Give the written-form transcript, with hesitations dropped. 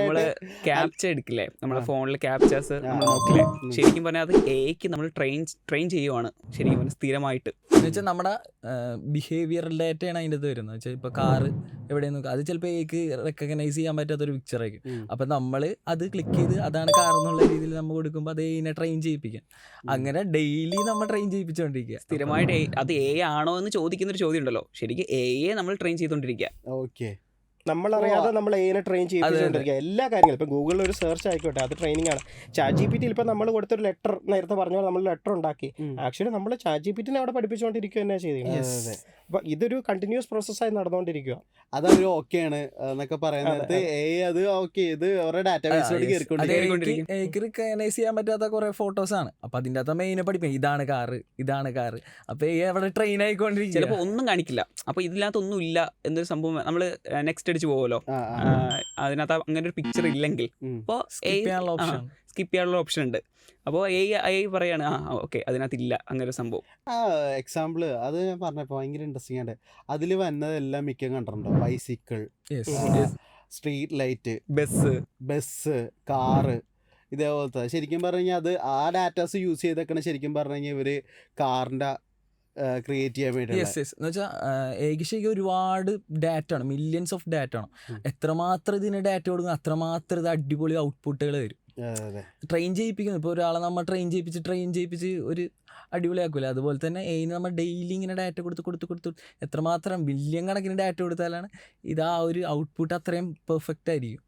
നമ്മള് ക്യാപ്ച എടുക്കില്ലേ, നമ്മളെ ഫോണിൽ ക്യാപ്ചേഴ്സ് നമ്മൾ നോക്കില്ലേ, ശരിക്കും പറഞ്ഞാൽ അത് എക്ക് നമ്മൾ ട്രെയിൻ ചെയ്യുവാണ് ശരിക്കും പറഞ്ഞാൽ സ്ഥിരമായിട്ട്. എന്ന് വെച്ചാൽ നമ്മുടെ ബിഹേവിയറൽ ഡാറ്റയാണ് അതിൻ്റെ അത് വരുന്നത്. വെച്ചാൽ ഇപ്പോൾ കാറ് എവിടെയെന്ന് നോക്കുക, അത് ചിലപ്പോൾ എക്ക് റെക്കഗ്നൈസ് ചെയ്യാൻ പറ്റാത്തൊരു പിക്ചറായിരിക്കും. അപ്പം നമ്മൾ അത് ക്ലിക്ക് ചെയ്ത് അതാണ് കാർ എന്നുള്ള രീതിയിൽ നമ്മൾ കൊടുക്കുമ്പോൾ അത് എനെ ട്രെയിൻ ചെയ്യിപ്പിക്കാം. അങ്ങനെ ഡെയിലി നമ്മൾ ട്രെയിൻ ചെയ്യിപ്പിച്ചുകൊണ്ടിരിക്കുക സ്ഥിരമായിട്ട്. അത് എ ആണോ എന്ന് ചോദിക്കുന്നൊരു ചോദ്യം ഉണ്ടല്ലോ, ശരിക്കും എയെ നമ്മൾ ട്രെയിൻ ചെയ്തുകൊണ്ടിരിക്കുക. ഓക്കെ, നമ്മളറിയാതെ നമ്മൾ എങ്ങനെ ട്രെയിൻ ചെയ്യിപ്പിച്ചുകൊണ്ടിരിക്കുക എല്ലാ കാര്യങ്ങളും. ഇപ്പം ഗൂഗിളിൽ ഒരു സെർച്ച് ആയിക്കോട്ടെ, അത് ട്രെയിനിങ് ആണ്. ചാറ്റ് ജി പി ടിയിൽ ഇപ്പം നമ്മൾ കൊടുത്തൊരു ലെറ്റർ, നേരത്തെ പറഞ്ഞ പോലെ നമ്മൾ ലെറ്റർ ഉണ്ടാക്കി, ആക്ച്വലി നമ്മൾ ചാറ്റ് ജി പി ടിനെ അവിടെ പഠിപ്പിച്ചുകൊണ്ടിരിക്കുക തന്നെ ചെയ്തിരിക്കുന്നത്. അപ്പം ഇതൊരു കണ്ടിന്യൂസ് പ്രോസസ്സായി നടന്നുകൊണ്ടിരിക്കുക. അതൊരു ഓക്കെയാണ് എന്നൊക്കെ പറയുന്നത്. അത് ഓക്കെ, ഇത് അവരുടെ ഡാറ്റാബേസിലോട്ട് കയറിക്കൊണ്ടിരിക്കും. എനിക്ക് റിക്കഗ്നൈസ് ചെയ്യാൻ പറ്റാത്ത കുറെ ഫോട്ടോസാണ്. അപ്പം അതിൻ്റെ അകത്ത് മെയിനെ പഠിപ്പിക്കും, ഇതാണ് കാറ്, ഇതാണ് കാറ്. അപ്പം അവിടെ ട്രെയിൻ ആയിക്കൊണ്ടിരിക്കും. ചിലപ്പോൾ ഒന്നും കാണിക്കില്ല. അപ്പോൾ ഇതിനകത്തൊന്നും ഇല്ല എന്നൊരു സംഭവം നമ്മൾ നെക്സ്റ്റ് അടിച്ച് പോകുമല്ലോ, അതിനകത്ത് അങ്ങനെ ഒരു പിക്ചർ ഇല്ലെങ്കിൽ അപ്പോൾ സ്കിപ്പ് ചെയ്യാനുള്ള ഓപ്ഷൻ ഉണ്ട്. അപ്പോൾ എ പറയാണ് ഓക്കെ അതിനകത്ത് ഇല്ല അങ്ങനെ ഒരു സംഭവം. എക്സാമ്പിള് അത് ഞാൻ പറഞ്ഞപ്പോൾ ഭയങ്കര ഇൻട്രസ്റ്റിംഗ് ആണ്. അതിൽ വന്നതെല്ലാം മിക്ക കണ്ടിട്ടുണ്ടോ? Bicycle, street light, bus, car, ഇതേപോലത്തെ. ശരിക്കും പറഞ്ഞു കഴിഞ്ഞാൽ അത് ആ ഡാറ്റാസ് യൂസ് ചെയ്തൊക്കെ ശരിക്കും പറഞ്ഞു കഴിഞ്ഞാൽ ഇവർ കാറിൻ്റെ ക്രിയേറ്റ് ചെയ്യാൻ വേണ്ടി. എന്ന് വെച്ചാൽ ഏകദേശം ഒരുപാട് ഡാറ്റ ആണ്, മില്യൺസ് ഓഫ് ഡാറ്റ ആണ്. എത്രമാത്രം ഇതിന് ഡാറ്റ കൊടുക്കും അത്രമാത്രം ഇത് അടിപൊളി ഔട്ട്പുട്ടുകൾ വരും. ട്രെയിൻ ചെയ്യിപ്പിക്കുന്നു. ഇപ്പോൾ ഒരാളെ നമ്മൾ ട്രെയിൻ ചെയ്യിപ്പിച്ച് ഒരു അടിപൊളിയാക്കൂല. അതുപോലെ തന്നെ നമ്മൾ ഡെയിലി ഇങ്ങനെ ഡാറ്റ കൊടുത്ത് എത്രമാത്രം ബില്യൺ കണക്കിന് ഡാറ്റ കൊടുത്താലാണ് ഇത് ആ ഒരു ഔട്ട്പുട്ട് അത്രയും പെർഫെക്റ്റ് ആയിരിക്കും.